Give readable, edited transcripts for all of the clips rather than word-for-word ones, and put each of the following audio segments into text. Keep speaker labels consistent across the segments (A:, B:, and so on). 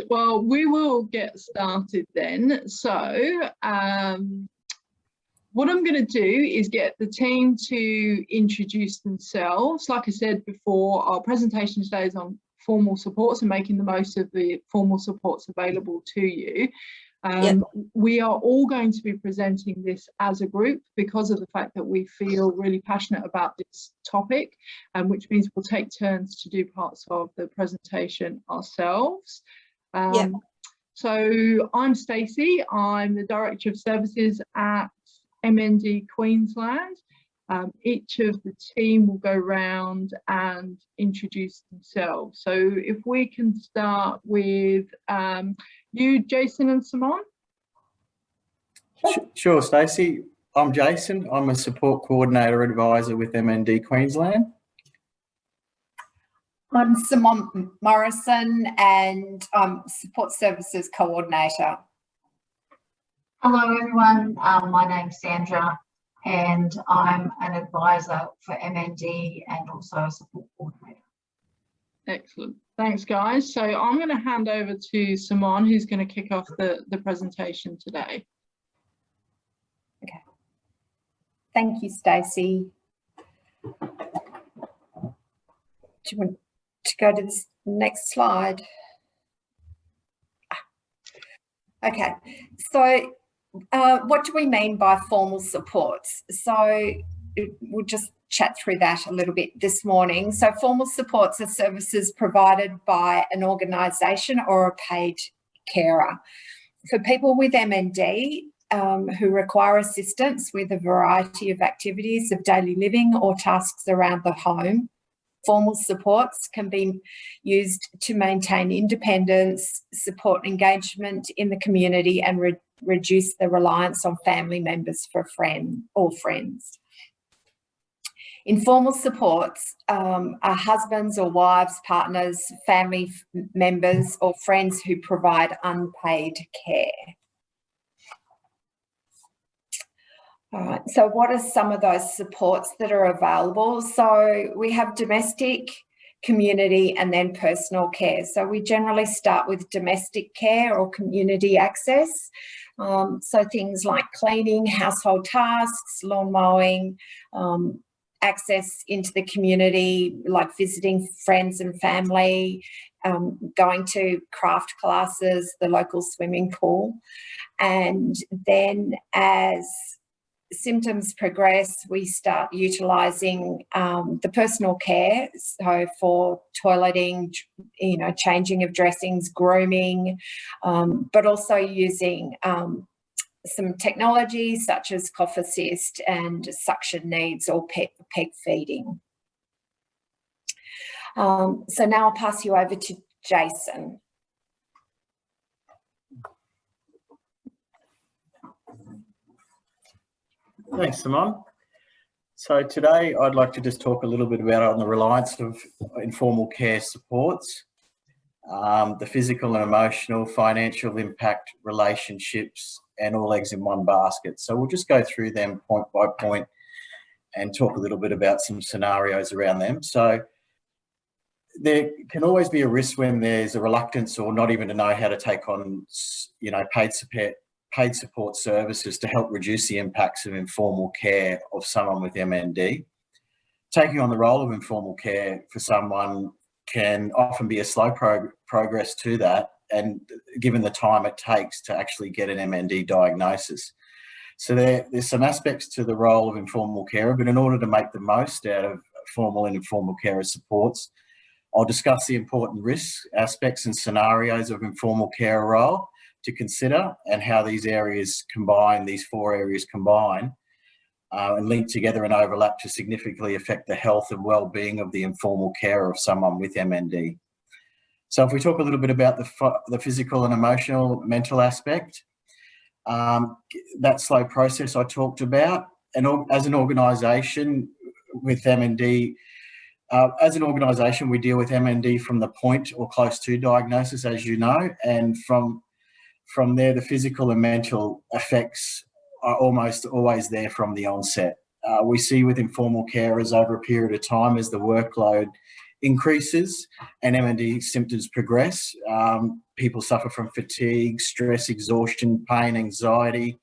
A: Well, we will get started then. So what I'm going to do is get the team to introduce themselves. Like I said before, our presentation today is on formal supports and making the most of the formal supports available to you. We are all going to be presenting this as a group because of the fact that we feel really passionate about this topic, which means we'll take turns to do parts of the presentation ourselves. So I'm Stacey. I'm the Director of Services at MND Queensland. Each of the team will go round and introduce themselves. So if we can start with you, Jason and Simone.
B: Sure, Stacey. I'm Jason. I'm a support coordinator advisor with MND Queensland.
C: I'm Simone Morrison and I'm support services coordinator.
D: Hello everyone, my name's Sandra and I'm an advisor for MND and also a support coordinator.
A: Excellent, thanks guys. So I'm going to hand over to Simone, who's going to kick off the presentation today.
C: Okay, thank you, Stacey. Do you want to go to this next slide? Okay, so what do we mean by formal supports? So we'll just chat through that a little bit this morning. So formal supports are services provided by an organisation or a paid carer. For people with MND who require assistance with a variety of activities of daily living or tasks around the home, formal supports can be used to maintain independence, support engagement in the community and reduce the reliance on family members for friends. Informal supports are husbands or wives, partners, family members or friends who provide unpaid care. All right, so what are some of those supports that are available? So we have domestic, community and then personal care. So we generally start with domestic care or community access. So things like cleaning, household tasks, lawn mowing, access into the community, like visiting friends and family, going to craft classes, the local swimming pool. And then as symptoms progress, we start utilising the personal care, so for toileting, changing of dressings, grooming, but also using some technology such as cough assist and suction needs or peg feeding. So now I'll pass you over to Jason.
B: Thanks, Simone. So today I'd like to just talk a little bit about on the reliance of informal care supports, the physical and emotional, financial impact, relationships, and all eggs in one basket. So we'll just go through them point by point and talk a little bit about some scenarios around them. So there can always be a risk when there's a reluctance or not even to know how to take on, paid support services to help reduce the impacts of informal care of someone with MND. Taking on the role of informal care for someone can often be a slow progress to that, and given the time it takes to actually get an MND diagnosis. So there's some aspects to the role of informal carer, but in order to make the most out of formal and informal carer supports, I'll discuss the important risks, aspects and scenarios of informal carer role to consider and how these areas combine, these four areas combine and link together and overlap to significantly affect the health and well-being of the informal carer of someone with MND. So if we talk a little bit about the physical and emotional, mental aspect, that slow process I talked about, and as an organisation with MND, as an organisation we deal with MND from the point or close to diagnosis, as you know, and from there the physical and mental effects are almost always there from the onset. We see with informal carers over a period of time as the workload increases and MND symptoms progress, people suffer from fatigue, stress, exhaustion, pain, anxiety,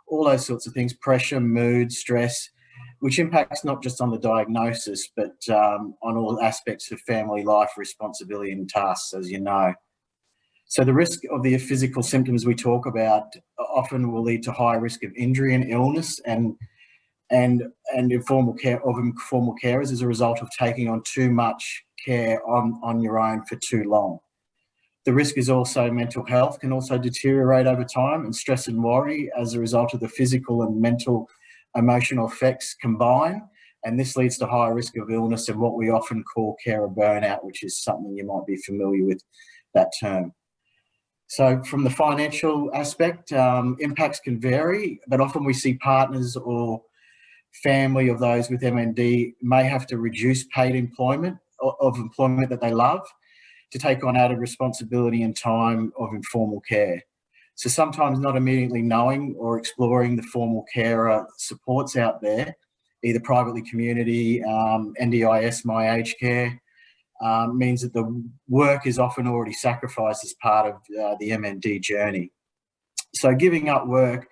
B: all those sorts of things, pressure, mood, stress, which impacts not just on the diagnosis, but on all aspects of family life, responsibility and tasks, as you know. So the risk of the physical symptoms we talk about often will lead to high risk of injury and illness and informal carers as a result of taking on too much care on your own for too long. The risk is also mental health can also deteriorate over time, and stress and worry as a result of the physical and mental emotional effects combine, and this leads to higher risk of illness and what we often call carer burnout, which is something you might be familiar with, that term. So from the financial aspect, impacts can vary, but often we see partners or family of those with MND may have to reduce paid employment that they love to take on added responsibility and time of informal care. So sometimes not immediately knowing or exploring the formal carer supports out there, either privately community, NDIS, My Aged Care, means that the work is often already sacrificed as part of the MND journey. So giving up work,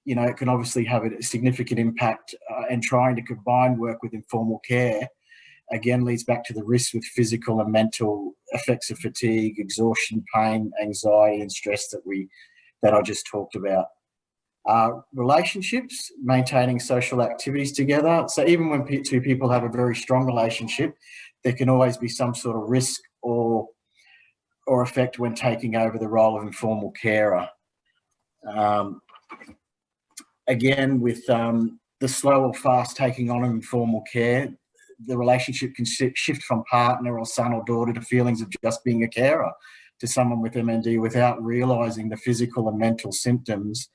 B: it can obviously have a significant impact, and trying to combine work with informal care again leads back to the risks with physical and mental effects of fatigue, exhaustion, pain, anxiety and stress that I just talked about. Relationships, maintaining social activities together. So even when two people have a very strong relationship, there can always be some sort of risk or effect when taking over the role of informal carer. Again, with the slow or fast taking on of informal care, the relationship can shift from partner or son or daughter to feelings of just being a carer to someone with MND without realising the physical and mental symptoms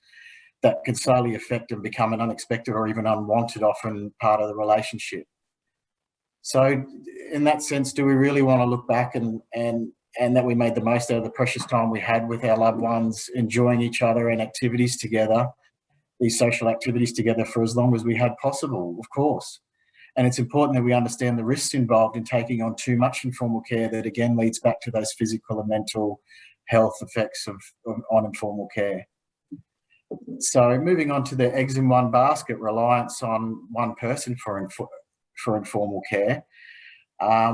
B: that can slowly affect and become an unexpected or even unwanted, often part of the relationship. So in that sense, do we really want to look back and that we made the most out of the precious time we had with our loved ones, enjoying each other and activities together, these social activities together for as long as we had possible, of course. And it's important that we understand the risks involved in taking on too much informal care that again leads back to those physical and mental health effects on informal care. So moving on to the eggs in one basket, reliance on one person for informal care.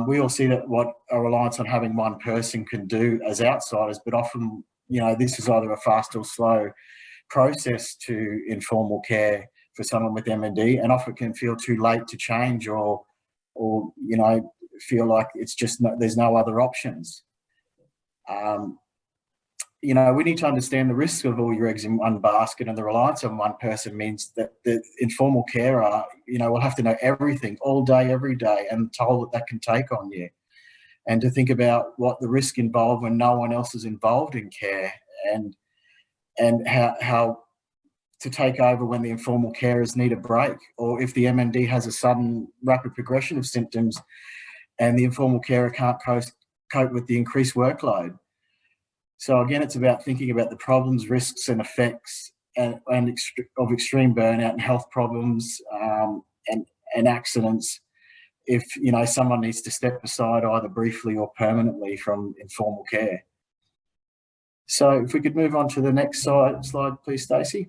B: We all see that what a reliance on having one person can do as outsiders, but often, this is either a fast or slow process to informal care for someone with MND, and often can feel too late to change or feel like it's just there's no other options. We need to understand the risk of all your eggs in one basket, and the reliance on one person means that the informal carer, will have to know everything all day, every day, and the toll that can take on you. And to think about what the risk involved when no one else is involved in care, and how to take over when the informal carers need a break, or if the MND has a sudden rapid progression of symptoms and the informal carer can't cope with the increased workload. So again, it's about thinking about the problems, risks and effects of extreme burnout and health problems and accidents if, someone needs to step aside either briefly or permanently from informal care. So if we could move on to the next slide, please, Stacey.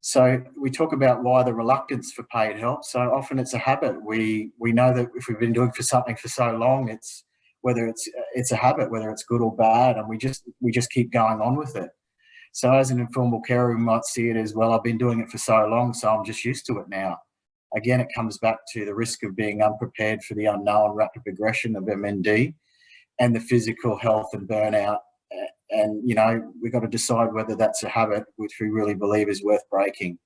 B: So we talk about why the reluctance for paid help. So often it's a habit. We know that if we've been doing something for so long, it's a habit, whether it's good or bad, and we just keep going on with it. So as an informal carer, we might see it as, well, I've been doing it for so long, so I'm just used to it now. Again, it comes back to the risk of being unprepared for the unknown rapid progression of MND and the physical health and burnout. And, we've got to decide whether that's a habit which we really believe is worth breaking.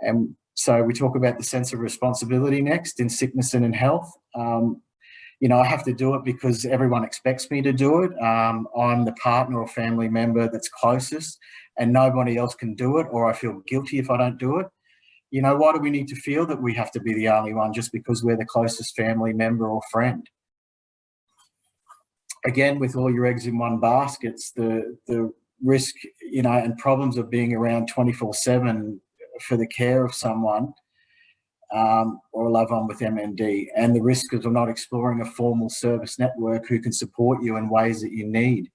B: And so we talk about the sense of responsibility next in sickness and in health. I have to do it because everyone expects me to do it. I'm the partner or family member that's closest and nobody else can do it, or I feel guilty if I don't do it. Why do we need to feel that we have to be the only one just because we're the closest family member or friend? Again, with all your eggs in one basket, the risk, and problems of being around 24/7 for the care of someone or a loved one with MND, and the risk of not exploring a formal service network who can support you in ways that you need.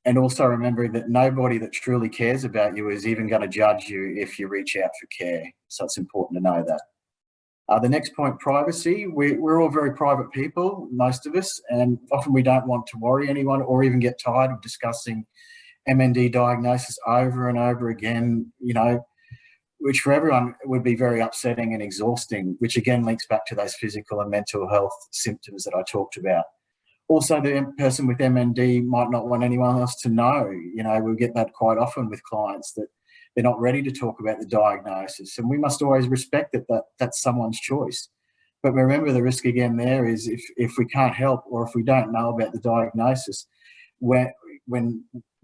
B: And also remembering that nobody that truly cares about you is even going to judge you if you reach out for care. So it's important to know that. The next point, privacy. We're all very private people, most of us, and often we don't want to worry anyone or even get tired of discussing MND diagnosis over and over again, you know, which for everyone would be very upsetting and exhausting, which again links back to those physical and mental health symptoms that I talked about. Also, the person with MND might not want anyone else to know. You know, we get that quite often with clients, that they're not ready to talk about the diagnosis. And we must always respect that that's someone's choice. But remember, the risk again there is if we can't help, or if we don't know about the diagnosis, when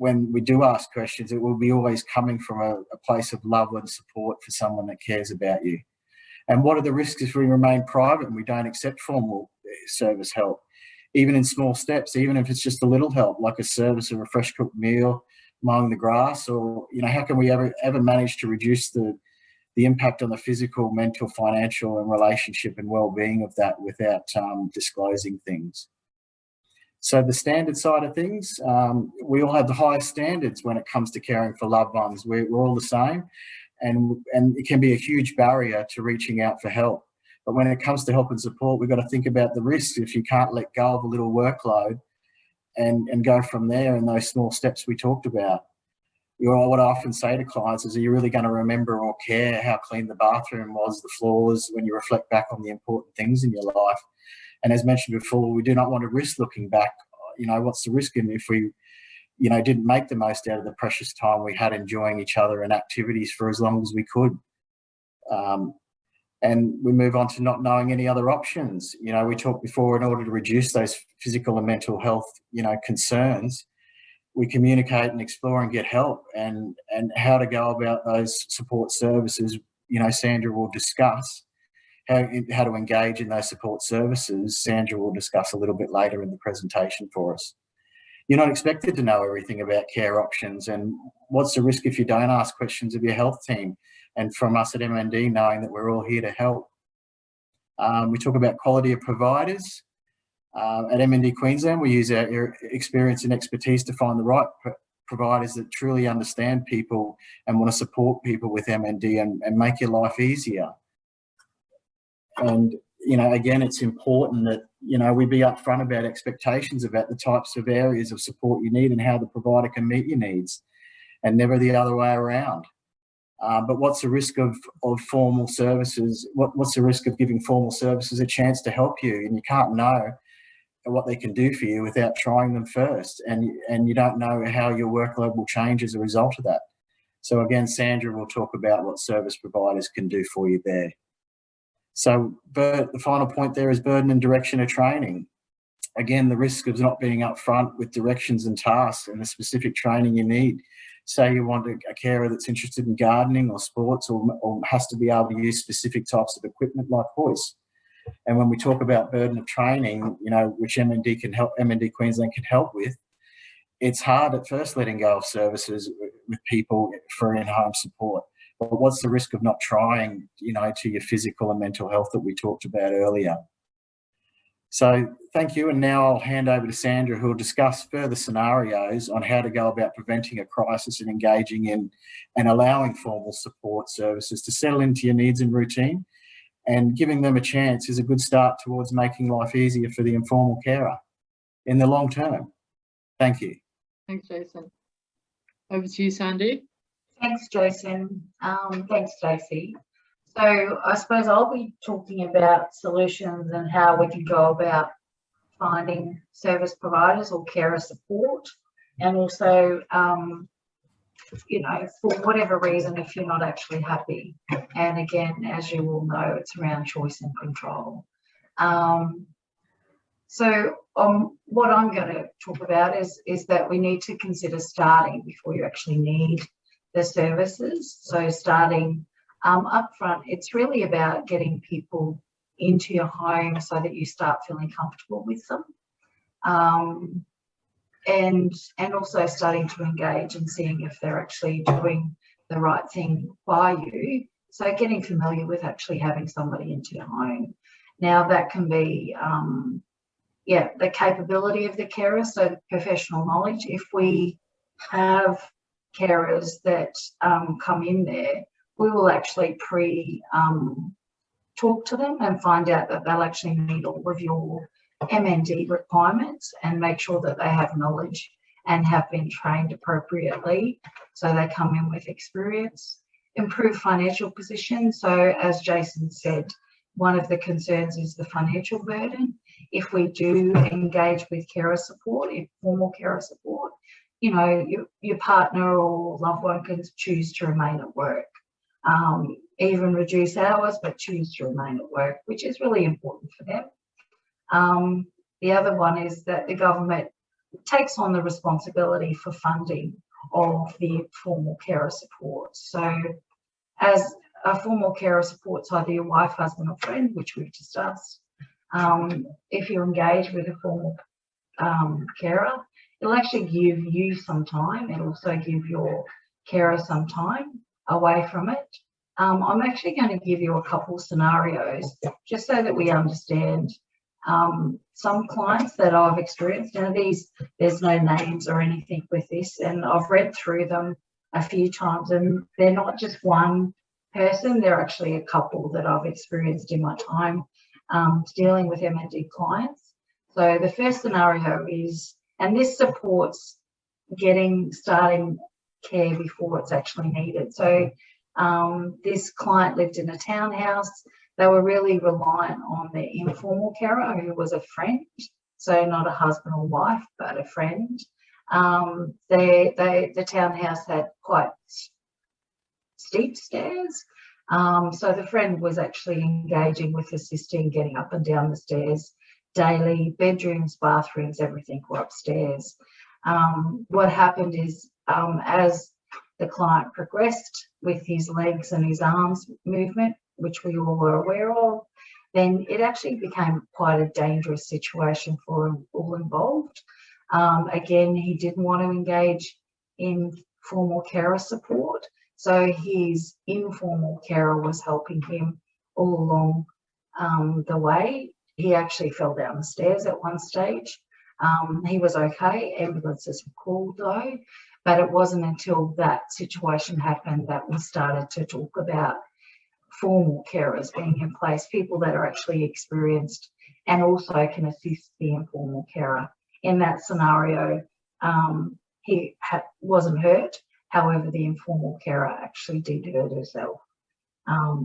B: we do ask questions, it will be always coming from a place of love and support for someone that cares about you. And what are the risks if we remain private and we don't accept formal service help? Even in small steps, even if it's just a little help, like a service of a fresh cooked meal, mowing the grass, or, you know, how can we ever manage to reduce the impact on the physical, mental, financial and relationship and well-being of that without disclosing things? So the standard side of things, we all have the highest standards when it comes to caring for loved ones. We're all the same, and it can be a huge barrier to reaching out for help. But when it comes to help and support, we've got to think about the risks if you can't let go of a little workload and go from there in those small steps we talked about. You know, what I often say to clients is, are you really going to remember or care how clean the bathroom was, the floors, when you reflect back on the important things in your life? And as mentioned before, we do not want to risk looking back. You know, what's the risk in if we, you know, didn't make the most out of the precious time we had enjoying each other and activities for as long as we could? And we move on to not knowing any other options. You know, we talked before, in order to reduce those physical and mental health, you know, concerns, we communicate and explore and get help, and how to go about those support services. You know, Sandra will discuss how to engage in those support services. Sandra will discuss a little bit later in the presentation for us. You're not expected to know everything about care options, and what's the risk if you don't ask questions of your health team and from us at MND, knowing that we're all here to help. We talk about quality of providers. At MND Queensland, we use our experience and expertise to find the right providers that truly understand people and want to support people with MND and make your life easier. And, you know, again, it's important that, you know, we be upfront about expectations about the types of areas of support you need and how the provider can meet your needs, and never the other way around. But what's the risk of formal services? What's the risk of giving formal services a chance to help you, and you can't know what they can do for you without trying them first, and you don't know how your workload will change as a result of that. So again, Sandra will talk about what service providers can do for you there. So the final point there is burden and direction of training. Again, the risk of not being upfront with directions and tasks and the specific training you need. Say you want a carer that's interested in gardening or sports, or has to be able to use specific types of equipment like hoists. And when we talk about burden of training, you know, which MND Queensland can help with, it's hard at first letting go of services with people for in-home support. But what's the risk of not trying, you know, to your physical and mental health that we talked about earlier? So thank you. And now I'll hand over to Sandra, who will discuss further scenarios on how to go about preventing a crisis and engaging in and allowing formal support services to settle into your needs and routine. And giving them a chance is a good start towards making life easier for the informal carer in the long term. Thank you.
A: Thanks, Jason. Over to you, Sandy.
D: Thanks, Jason. Thanks, Stacey. So I suppose I'll be talking about solutions and how we can go about finding service providers or carer support, and also, you know, for whatever reason, if you're not actually happy. And again, as you all know, it's around choice and control. So what I'm going to talk about is that we need to consider starting before you actually need the services. So starting up front, it's really about getting people into your home so that you start feeling comfortable with them. And also starting to engage and seeing if they're actually doing the right thing by you. So getting familiar with actually having somebody into your home. Now that can be, the capability of the carer, so professional knowledge. If we have carers that come in there, we will actually talk to them and find out that they'll actually meet all of your MND requirements and make sure that they have knowledge and have been trained appropriately, so they come in with experience. Improve financial position. So as Jason said, one of the concerns is the financial burden. If we do engage with carer support, informal carer support, you know, your partner or loved one can choose to remain at work, even reduce hours, but choose to remain at work, which is really important for them. The other one is that the government takes on the responsibility for funding of the formal carer support. So as a formal carer supports either your wife, husband or friend, which we've discussed, if you engage with a formal carer, it'll actually give you some time. It'll also give your carer some time away from it. I'm actually going to give you a couple scenarios just so that we understand some clients that I've experienced. Now there's no names or anything with this, and I've read through them a few times, and they're not just one person, they're actually a couple that I've experienced in my time dealing with MND clients. So the first scenario is, and this supports starting care before it's actually needed. So this client lived in a townhouse. They were really reliant on their informal carer, who was a friend, so not a husband or wife, but a friend. The townhouse had quite steep stairs, so the friend was actually engaging with assisting getting up and down the stairs daily. Bedrooms, bathrooms, everything were upstairs. What happened is, as the client progressed with his legs and his arms movement, which we all were aware of, then it actually became quite a dangerous situation for all involved. Again, he didn't want to engage in formal carer support, so his informal carer was helping him all along the way. He actually fell down the stairs at one stage. He was okay. Ambulances were called though, but it wasn't until that situation happened that we started to talk about formal carers being in place, people that are actually experienced and also can assist the informal carer. In that scenario, he wasn't hurt. However, the informal carer actually did hurt herself.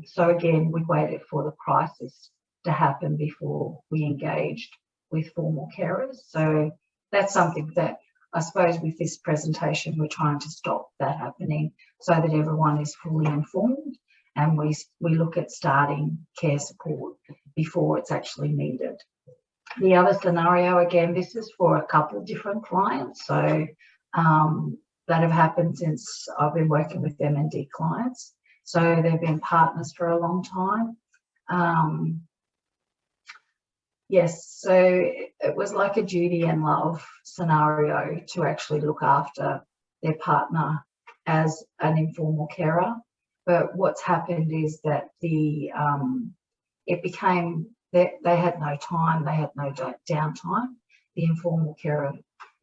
D: So again, we waited for the crisis to happen before we engaged with formal carers. So that's something that I suppose with this presentation, we're trying to stop that happening so that everyone is fully informed, and we look at starting care support before it's actually needed. The other scenario, again, this is for a couple of different clients. So that have happened since I've been working with MND clients. So they've been partners for a long time. Yes, so it was like a duty and love scenario to actually look after their partner as an informal carer. But what's happened is that it became that they had no time, they had no downtime, the informal carer,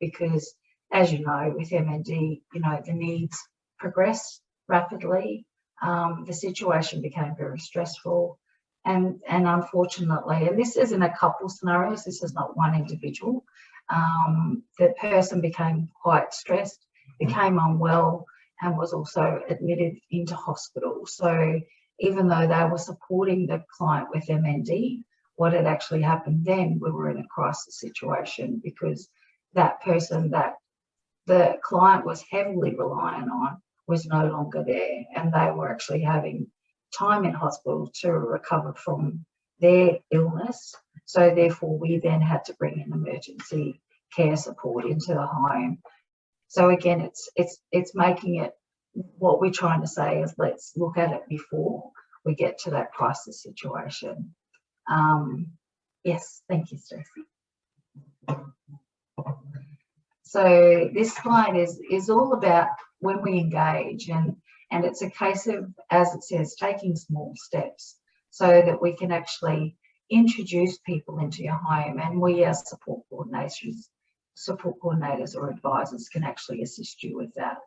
D: because as you know, with MND, you know, the needs progress rapidly. The situation became very stressful. And unfortunately, and this is in a couple scenarios, this is not one individual, the person became quite stressed, became unwell, and was also admitted into hospital. So even though they were supporting the client with MND, what had actually happened then, we were in a crisis situation, because that person that the client was heavily reliant on was no longer there, and they were actually having time in hospital to recover from their illness. So therefore we then had to bring in emergency care support into the home. So again, it's making it, what we're trying to say is let's look at it before we get to that crisis situation. Yes, thank you, Stacey. So this slide is all about when we engage, and it's a case of, as it says, taking small steps so that we can actually introduce people into your home. And we as support coordinators support coordinators or advisors can actually assist you with that.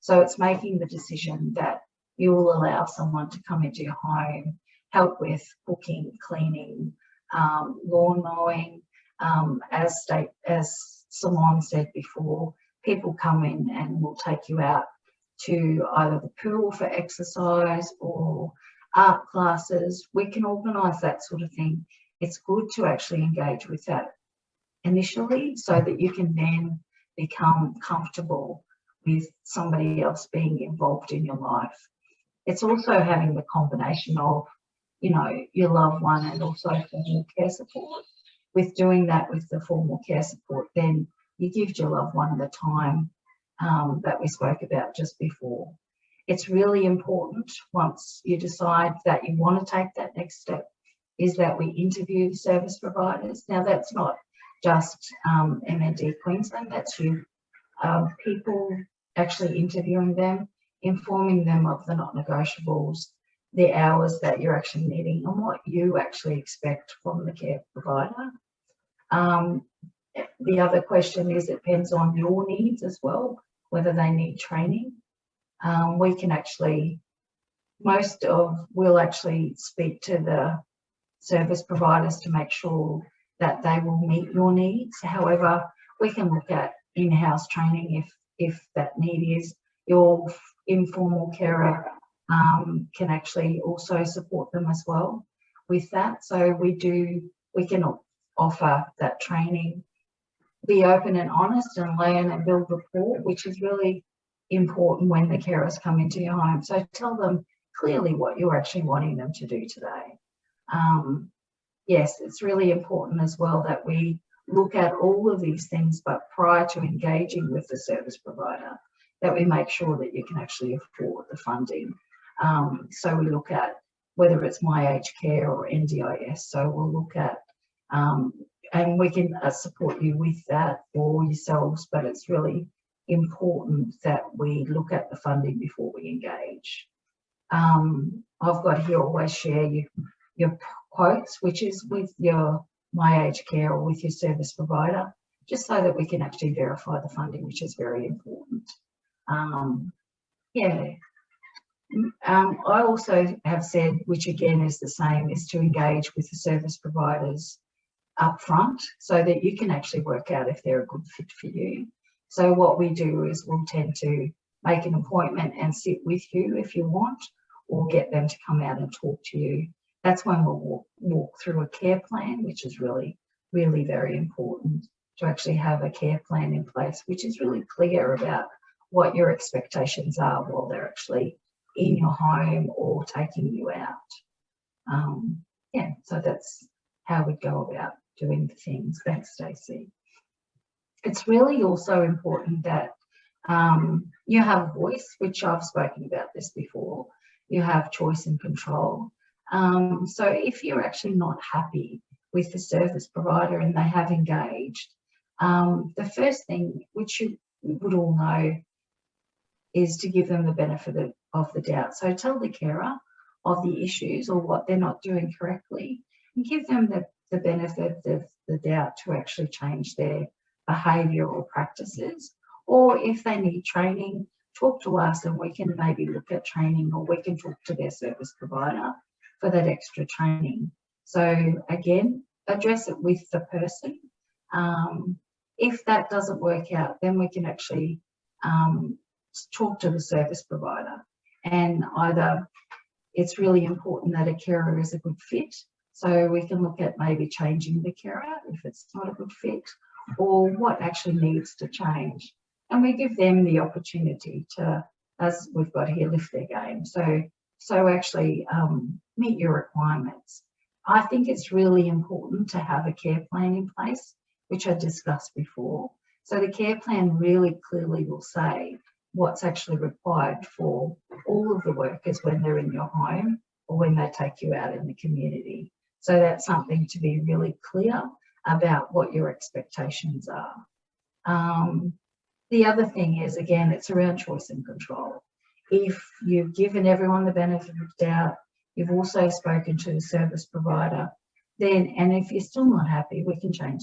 D: So it's making the decision that you will allow someone to come into your home, help with cooking, cleaning, lawn mowing. As Simone said before, people come in and will take you out to either the pool for exercise or art classes. We can organise that sort of thing. It's good to actually engage with that initially so that you can then become comfortable with somebody else being involved in your life. It's also having the combination of, you know, your loved one and also formal care support. With doing that with the formal care support, then you give your loved one the time that we spoke about just before. It's really important once you decide that you want to take that next step is that we interview service providers. Now that's not just MND Queensland, that's you people actually interviewing them, informing them of the not negotiables, the hours that you're actually needing and what you actually expect from the care provider. The other question is, it depends on your needs as well, whether they need training. We can actually, we'll actually speak to the service providers to make sure that they will meet your needs. However, we can look at in-house training if that need is. Your informal carer can actually also support them as well with that. So we can offer that training, be open and honest and learn and build rapport, which is really important when the carers come into your home. So tell them clearly what you're actually wanting them to do today. Yes, it's really important as well that we look at all of these things, but prior to engaging with the service provider, that we make sure that you can actually afford the funding. So we look at whether it's My Aged Care or NDIS. So we'll look at, and we can support you with that or yourselves, but it's really important that we look at the funding before we engage. I've got here, always share your quotes, which is with your My Aged Care or with your service provider, just so that we can actually verify the funding, which is very important. I also have said, which again is the same, is to engage with the service providers up front so that you can actually work out if they're a good fit for you. So what we do is we'll tend to make an appointment and sit with you if you want, or get them to come out and talk to you. That's when we'll walk through a care plan, which is really, really very important to actually have a care plan in place, which is really clear about what your expectations are while they're actually in your home or taking you out. So that's how we go about doing the things. Thanks, Stacey. It's really also important that you have a voice, which I've spoken about this before. You have choice and control. So if you're actually not happy with the service provider and they have engaged, the first thing, which you would all know, is to give them the benefit of the doubt. So tell the carer of the issues or what they're not doing correctly and give them the benefit of the doubt to actually change their behaviour or practices. Or if they need training, talk to us and we can maybe look at training, or we can talk to their service provider for that extra training. So again, address it with the person. If that doesn't work out, then we can actually talk to the service provider, and either it's really important that a carer is a good fit, so we can look at maybe changing the carer if it's not a good fit, or what actually needs to change. And we give them the opportunity to, as we've got here, lift their game. So actually meet your requirements. I think it's really important to have a care plan in place, which I discussed before. So the care plan really clearly will say what's actually required for all of the workers when they're in your home or when they take you out in the community. So that's something to be really clear about what your expectations are. The other thing is, again, it's around choice and control. If you've given everyone the benefit of doubt, you've also spoken to the service provider, then, and if you're still not happy, we can change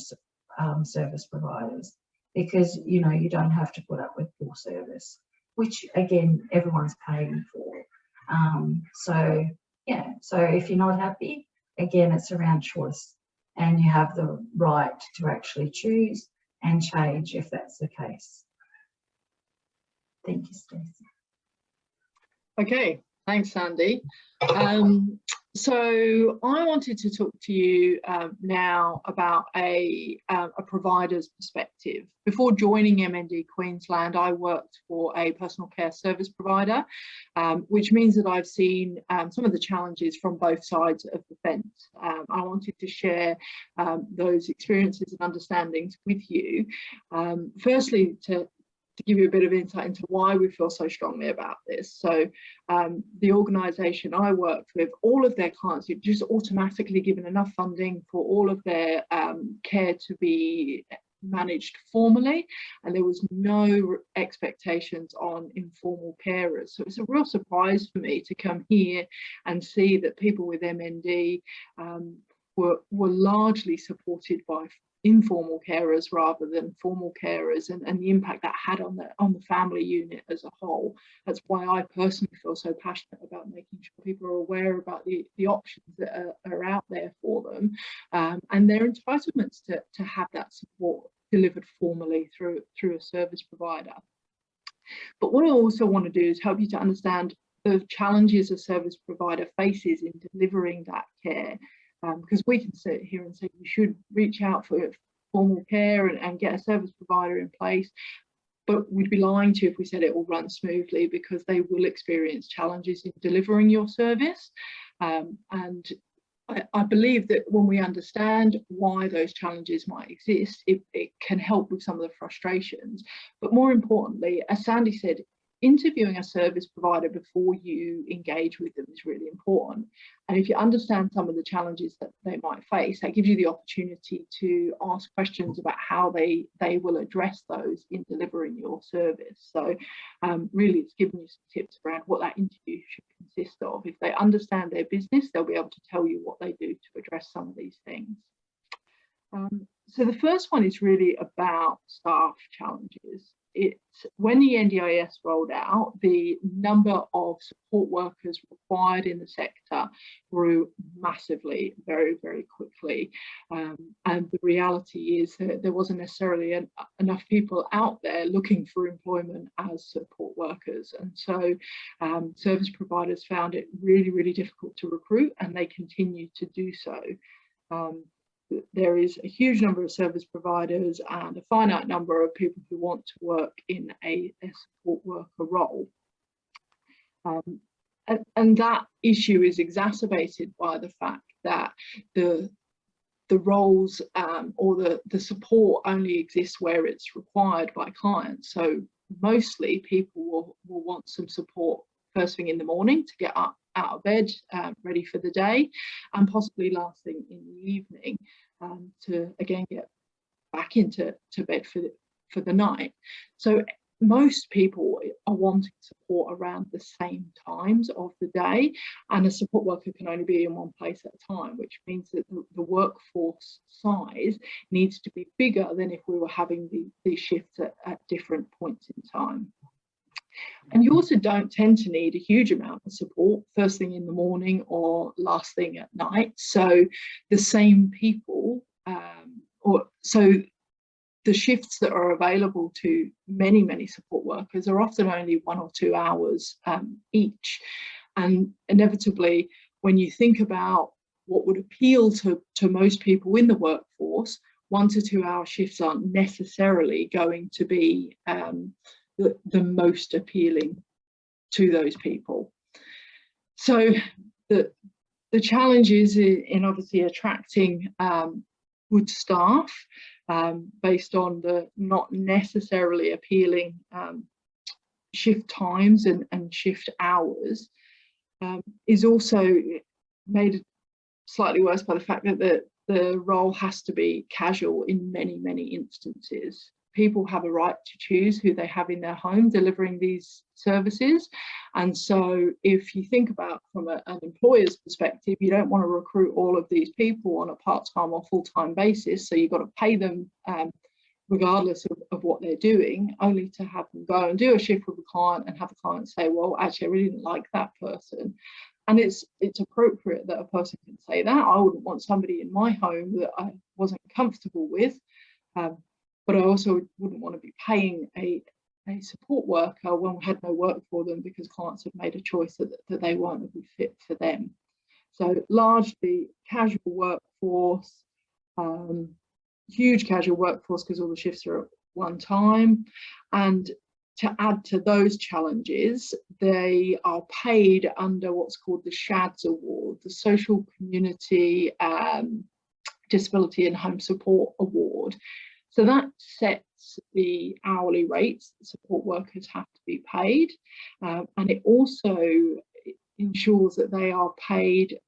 D: service providers. because, you know, you don't have to put up with poor service, which again, everyone's paying for. So yeah, so if you're not happy, again, it's around choice, and you have the right to actually choose and change if that's the case. Thank you, Stacey.
A: Okay, thanks, Sandy. So I wanted to talk to you now about a provider's perspective. Before joining MND Queensland, I worked for a personal care service provider, which means that I've seen some of the challenges from both sides of the fence. I wanted to share those experiences and understandings with you. Firstly, to give you a bit of insight into why we feel so strongly about this. So the organisation I worked with, all of their clients, you're just automatically given enough funding for all of their care to be managed formally, and there was no expectations on informal carers. So it's a real surprise for me to come here and see that people with MND were largely supported by informal carers rather than formal carers, and the impact that had on the family unit as a whole. That's why I personally feel so passionate about making sure people are aware about the options that are out there for them, and their entitlements to have that support delivered formally through a service provider. But what I also want to do is help you to understand the challenges a service provider faces in delivering that care. Because we can sit here and say you should reach out for formal care and get a service provider in place, but we'd be lying to you if we said it will run smoothly, because they will experience challenges in delivering your service. And I believe that when we understand why those challenges might exist, it can help with some of the frustrations. But more importantly, as Sandy said, interviewing a service provider before you engage with them is really important. And if you understand some of the challenges that they might face, that gives you the opportunity to ask questions about how they will address those in delivering your service. So really it's giving you some tips around what that interview should consist of. If they understand their business, they'll be able to tell you what they do to address some of these things. So the first one is really about staff challenges. When the NDIS rolled out, the number of support workers required in the sector grew massively, very, very quickly. And the reality is that there wasn't necessarily enough people out there looking for employment as support workers. And so service providers found it really, really difficult to recruit, and they continue to do so. There is a huge number of service providers and a finite number of people who want to work in a support worker role. And that issue is exacerbated by the fact that the roles or the support only exists where it's required by clients. So mostly people will want some support first thing in the morning to get up out of bed, ready for the day, and possibly last thing in the evening to again get back into bed for the night. So most people are wanting support around the same times of the day, and a support worker can only be in one place at a time, which means that the workforce size needs to be bigger than if we were having these shifts at different points in time. And you also don't tend to need a huge amount of support first thing in the morning or last thing at night. So the same people, so the shifts that are available to many, many support workers are often only 1 or 2 hours each. And inevitably, when you think about what would appeal to most people in the workforce, 1 to 2 hour shifts aren't necessarily going to be the most appealing to those people. So the challenge is in obviously attracting good staff based on the not necessarily appealing shift times and shift hours, is also made slightly worse by the fact that the role has to be casual in many, many instances. People have a right to choose who they have in their home delivering these services. And so if you think about from an employer's perspective, you don't want to recruit all of these people on a part-time or full-time basis. So you've got to pay them regardless of what they're doing, only to have them go and do a shift with a client and have the client say, well, actually, I really didn't like that person. And it's appropriate that a person can say that. I wouldn't want somebody in my home that I wasn't comfortable with, but I also wouldn't want to be paying a support worker when we had no work for them because clients have made a choice that they weren't a good fit for them. So largely casual workforce, huge casual workforce because all the shifts are at one time. And to add to those challenges, they are paid under what's called the SHADS Award, the Social Community Disability and Home Support Award. So that sets the hourly rates that support workers have to be paid, and it also ensures that they are paid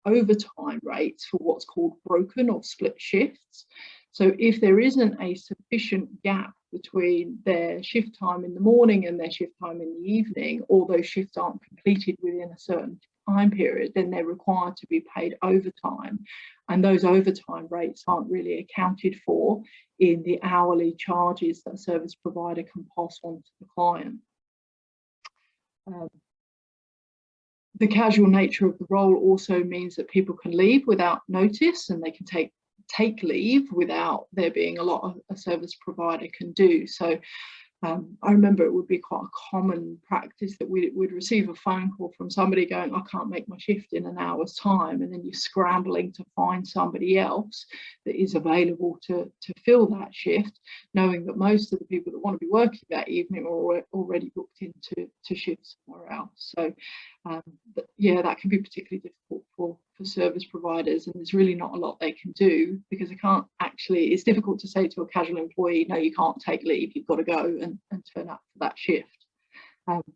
A: overtime rates for what's called broken or split shifts. So if there isn't a sufficient gap between their shift time in the morning and their shift time in the evening, or those shifts aren't completed within a certain time period, then they're required to be paid overtime. And those overtime rates aren't really accounted for in the hourly charges that a service provider can pass on to the client. The casual nature of the role also means that people can leave without notice, and they can take leave without there being a lot a service provider can do. So I remember it would be quite a common practice that we'd receive a phone call from somebody going, I can't make my shift in an hour's time, and then you're scrambling to find somebody else that is available to fill that shift, knowing that most of the people that want to be working that evening are already booked into shifts somewhere else. So yeah, that can be particularly difficult for service providers, and there's really not a lot they can do because they can't actually, it's difficult to say to a casual employee, no, you can't take leave, you've got to go and turn up for that shift.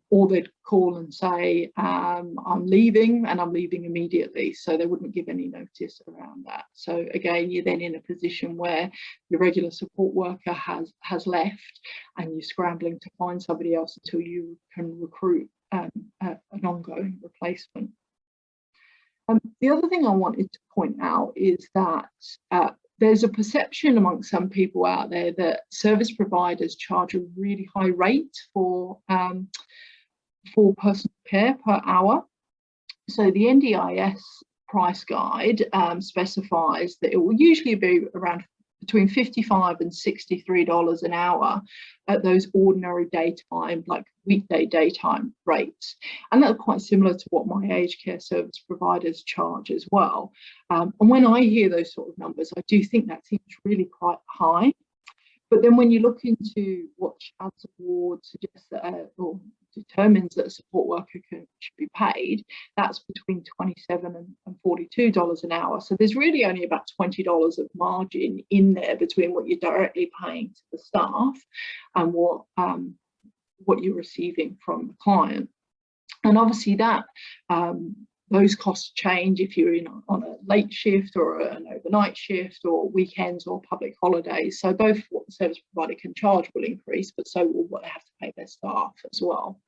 A: Or they'd call and say, I'm leaving and I'm leaving immediately. So they wouldn't give any notice around that. So again, you're then in a position where your regular support worker has left and you're scrambling to find somebody else until you can recruit an ongoing replacement. The other thing I wanted to point out is that there's a perception among some people out there that service providers charge a really high rate for personal care per hour. So the NDIS price guide specifies that it will usually be around between $55 and $63 an hour at those ordinary daytime, like weekday daytime rates. And that's quite similar to what my aged care service providers charge as well. And when I hear those sort of numbers, I do think that seems really quite high. But then when you look into what SHADS Award suggests that, or determines that a support worker should be paid, that's between $27 and $42 an hour. So there's really only about $20 of margin in there between what you're directly paying to the staff and what you're receiving from the client. And obviously that those costs change if you're on a late shift or an overnight shift or weekends or public holidays. So both what the service provider can charge will increase, but so will what they have to pay their staff as well.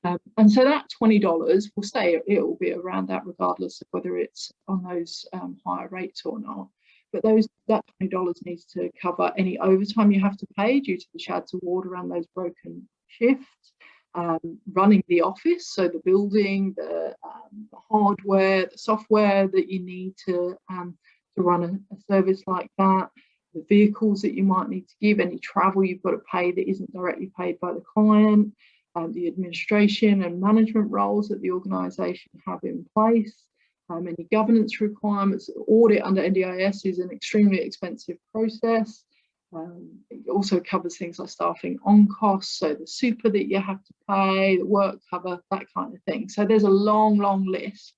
A: And so that $20 will stay, it will be around that regardless of whether it's on those higher rates or not. But that $20 needs to cover any overtime you have to pay due to the SHADS Award around those broken shifts. Running the office, so the building, the hardware, the software that you need to run a service like that, the vehicles that you might need to give, any travel you've got to pay that isn't directly paid by the client, the administration and management roles that the organisation have in place, any governance requirements. Audit under NDIS is an extremely expensive process. It also covers things like staffing on costs, so the super that you have to pay, the work cover, that kind of thing. So there's a long, long list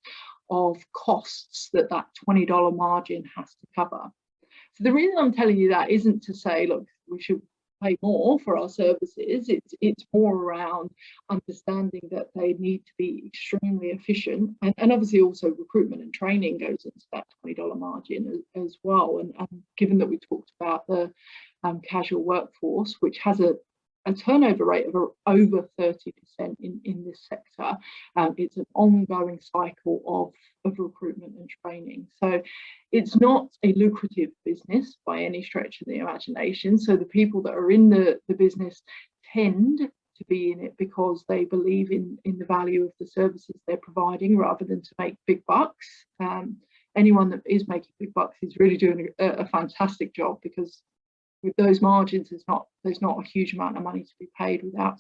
A: of costs that $20 margin has to cover. So the reason I'm telling you that isn't to say, look, we should pay more for our services. It's more around understanding that they need to be extremely efficient, and obviously also recruitment and training goes into that $20 margin as well. And given that we talked about the casual workforce, which has a a turnover rate of over 30% in this sector. It's an ongoing cycle of recruitment and training. So it's not a lucrative business by any stretch of the imagination. So the people that are in the business tend to be in it because they believe in the value of the services they're providing rather than to make big bucks. Anyone that is making big bucks is really doing a fantastic job, because with those margins, there's not a huge amount of money to be paid without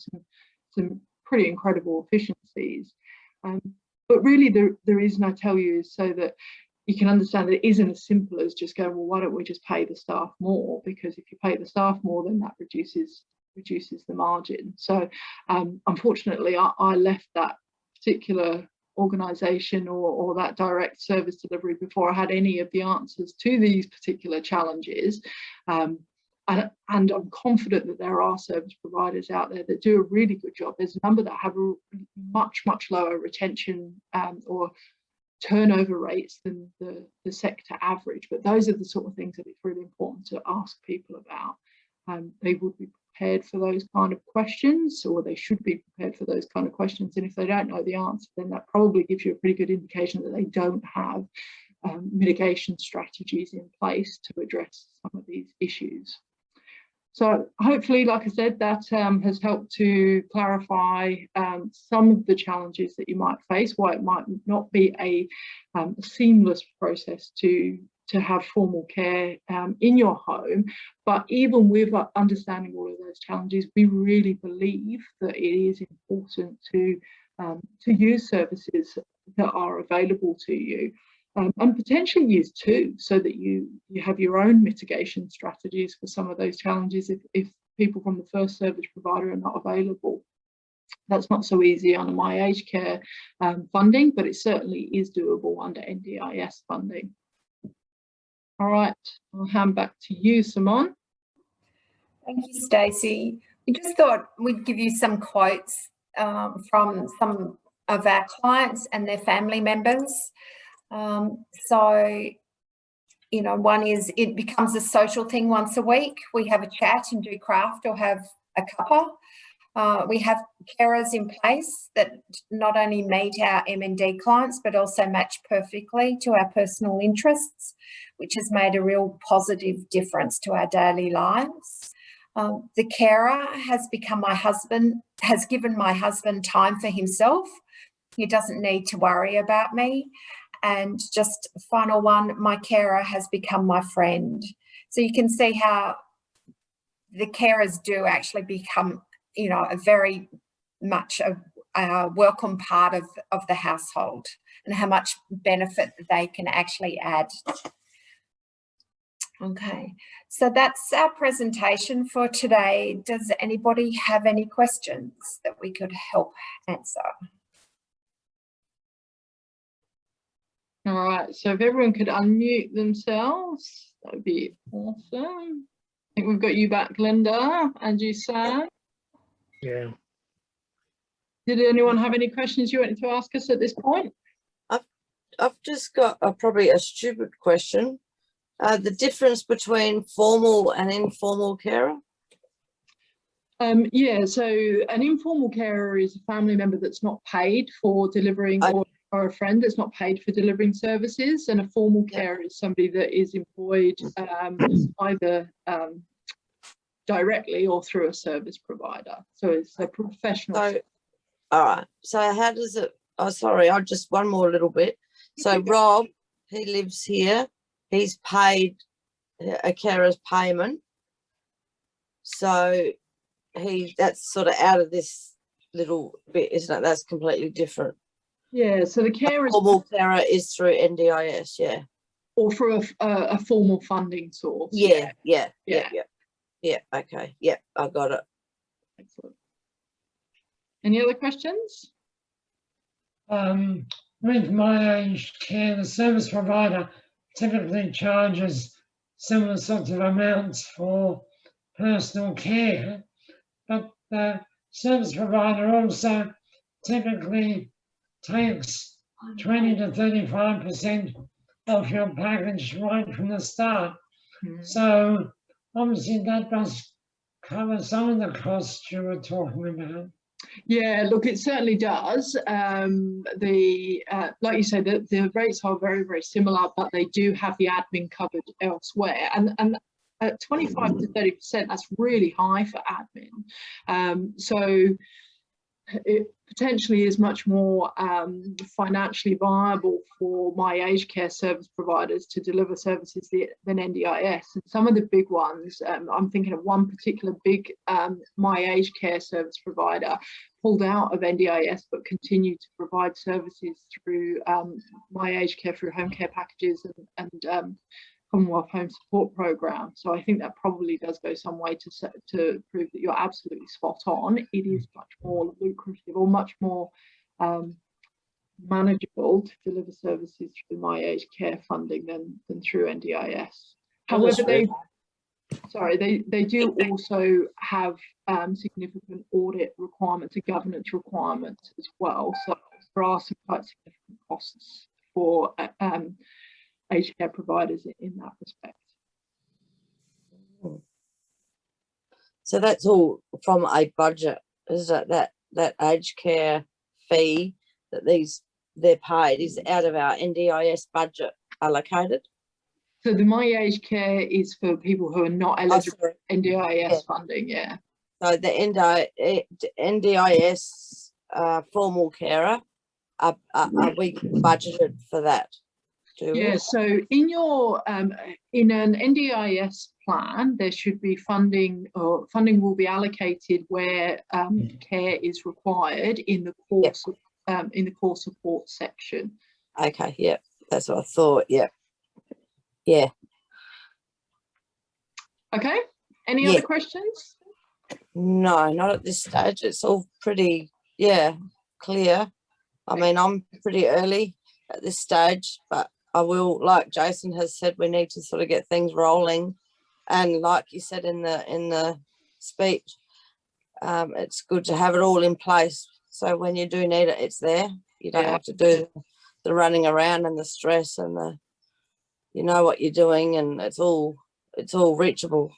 A: some pretty incredible efficiencies. But really there is, and I tell you, so that you can understand that it isn't as simple as just going, well, why don't we just pay the staff more? Because if you pay the staff more, then that reduces the margin. So unfortunately, I left that particular organisation or that direct service delivery before I had any of the answers to these particular challenges. And I'm confident that there are service providers out there that do a really good job. There's a number that have a much lower retention or turnover rates than the sector average. But those are the sort of things that it's really important to ask people about. They would be prepared for those kind of questions, or they should be prepared for those kind of questions. And if they don't know the answer, then that probably gives you a pretty good indication that they don't have mitigation strategies in place to address some of these issues. So hopefully, like I said, that has helped to clarify some of the challenges that you might face, why it might not be a seamless process to have formal care in your home. But even with understanding all of those challenges, we really believe that it is important to use services that are available to you. And potentially use two, so that you have your own mitigation strategies for some of those challenges if people from the first service provider are not available. That's not so easy under my aged care funding, but it certainly is doable under NDIS funding. All right, I'll hand back to you, Simone.
C: Thank you, Stacey. We just thought we'd give you some quotes from some of our clients and their family members. So, you know, one is, it becomes a social thing once a week. We have a chat and do craft or have a cuppa. We have carers in place that not only meet our M&D clients, but also match perfectly to our personal interests, which has made a real positive difference to our daily lives. The carer has become my husband, has given my husband time for himself. He doesn't need to worry about me. And just final one, my carer has become my friend. So you can see how the carers do actually become, you know, a very much a welcome part of the household, and how much benefit they can actually add. Okay, so that's our presentation for today. Does anybody have any questions that we could help answer?
A: All right, so if everyone could unmute themselves, that would be awesome. I think we've got you back, Linda, and you, Sam.
E: Yeah.
A: Did anyone have any questions you wanted to ask us at this point?
F: I've just got probably a stupid question. The difference between formal and informal carer?
A: Yeah, so an informal carer is a family member that's not paid for delivering, or a friend that's not paid for delivering services, and a formal carer is somebody that is employed either directly or through a service provider. So it's a professional.
F: So, all right. So how does it? Oh, sorry. I'll just one more little bit. So Rob, he lives here. He's paid a carer's payment. So that's sort of out of this little bit, isn't it? That's completely different.
A: Yeah, so the carer
F: formal carer is through NDIS, yeah.
A: Or through a formal funding source.
F: Yeah. Okay, yeah, I got it.
A: Excellent. Any other questions?
E: With my aged care, the service provider typically charges similar sorts of amounts for personal care, but the service provider also typically takes 20 to 35% of your package right from the start. So obviously that must cover some of the costs you were talking about?
A: Yeah, look, it certainly does. Like you say, the rates are very, very similar, but they do have the admin covered elsewhere. And at 25 to 30%, that's really high for admin. So it potentially is much more financially viable for my aged care service providers to deliver services than NDIS. And some of the big ones, I'm thinking of one particular big my aged care service provider pulled out of NDIS but continued to provide services through my aged care through home care packages and Commonwealth Home Support Programme. So I think that probably does go some way to prove that you're absolutely spot on. It is much more lucrative or much more manageable to deliver services through my aged care funding than through NDIS. However, they do also have significant audit requirements and governance requirements as well. So there are some quite significant costs for aged care providers in that respect.
F: So that's all from a budget, is it? That aged care fee that they're paid is out of our NDIS budget allocated?
A: So the My Aged Care is for people who are not eligible for NDIS funding, yeah.
F: So the NDIS formal carer, are we budgeted for that?
A: Yeah, so in your in an NDIS plan, there should be funding, or funding will be allocated where care is required in the course in the core support section.
F: Okay, yeah, that's what I thought. Yeah, yeah.
A: Okay. Any other questions?
F: No, not at this stage. It's all pretty, clear. I mean, I'm pretty early at this stage, but I will, like Jason has said, we need to sort of get things rolling. And like you said in the speech, it's good to have it all in place. So when you do need it, it's there. You don't have to do the running around and the stress and you know what you're doing, and it's all reachable.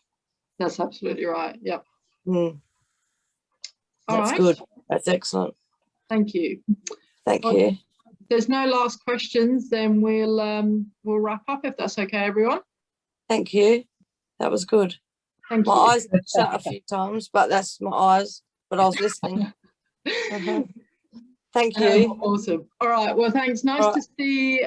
A: That's absolutely right. Yep.
F: That's good. That's excellent.
A: Thank you.
F: Thank you.
A: If there's no last questions, then we'll wrap up, if that's okay, everyone.
F: Thank you. That was good.
A: Thank you.
F: My eyes got shut a few times, but that's my eyes. But I was listening. Thank you.
A: Awesome. All right. Well, thanks. Nice to see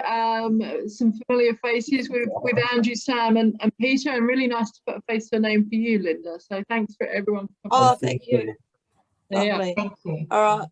A: some familiar faces with Andrew, Sam, and Peter, and really nice to put a face to a name for you, Linda. So thanks for everyone.
F: Oh, thank you.
A: Yeah.
F: Lovely.
D: Thank you.
F: All right.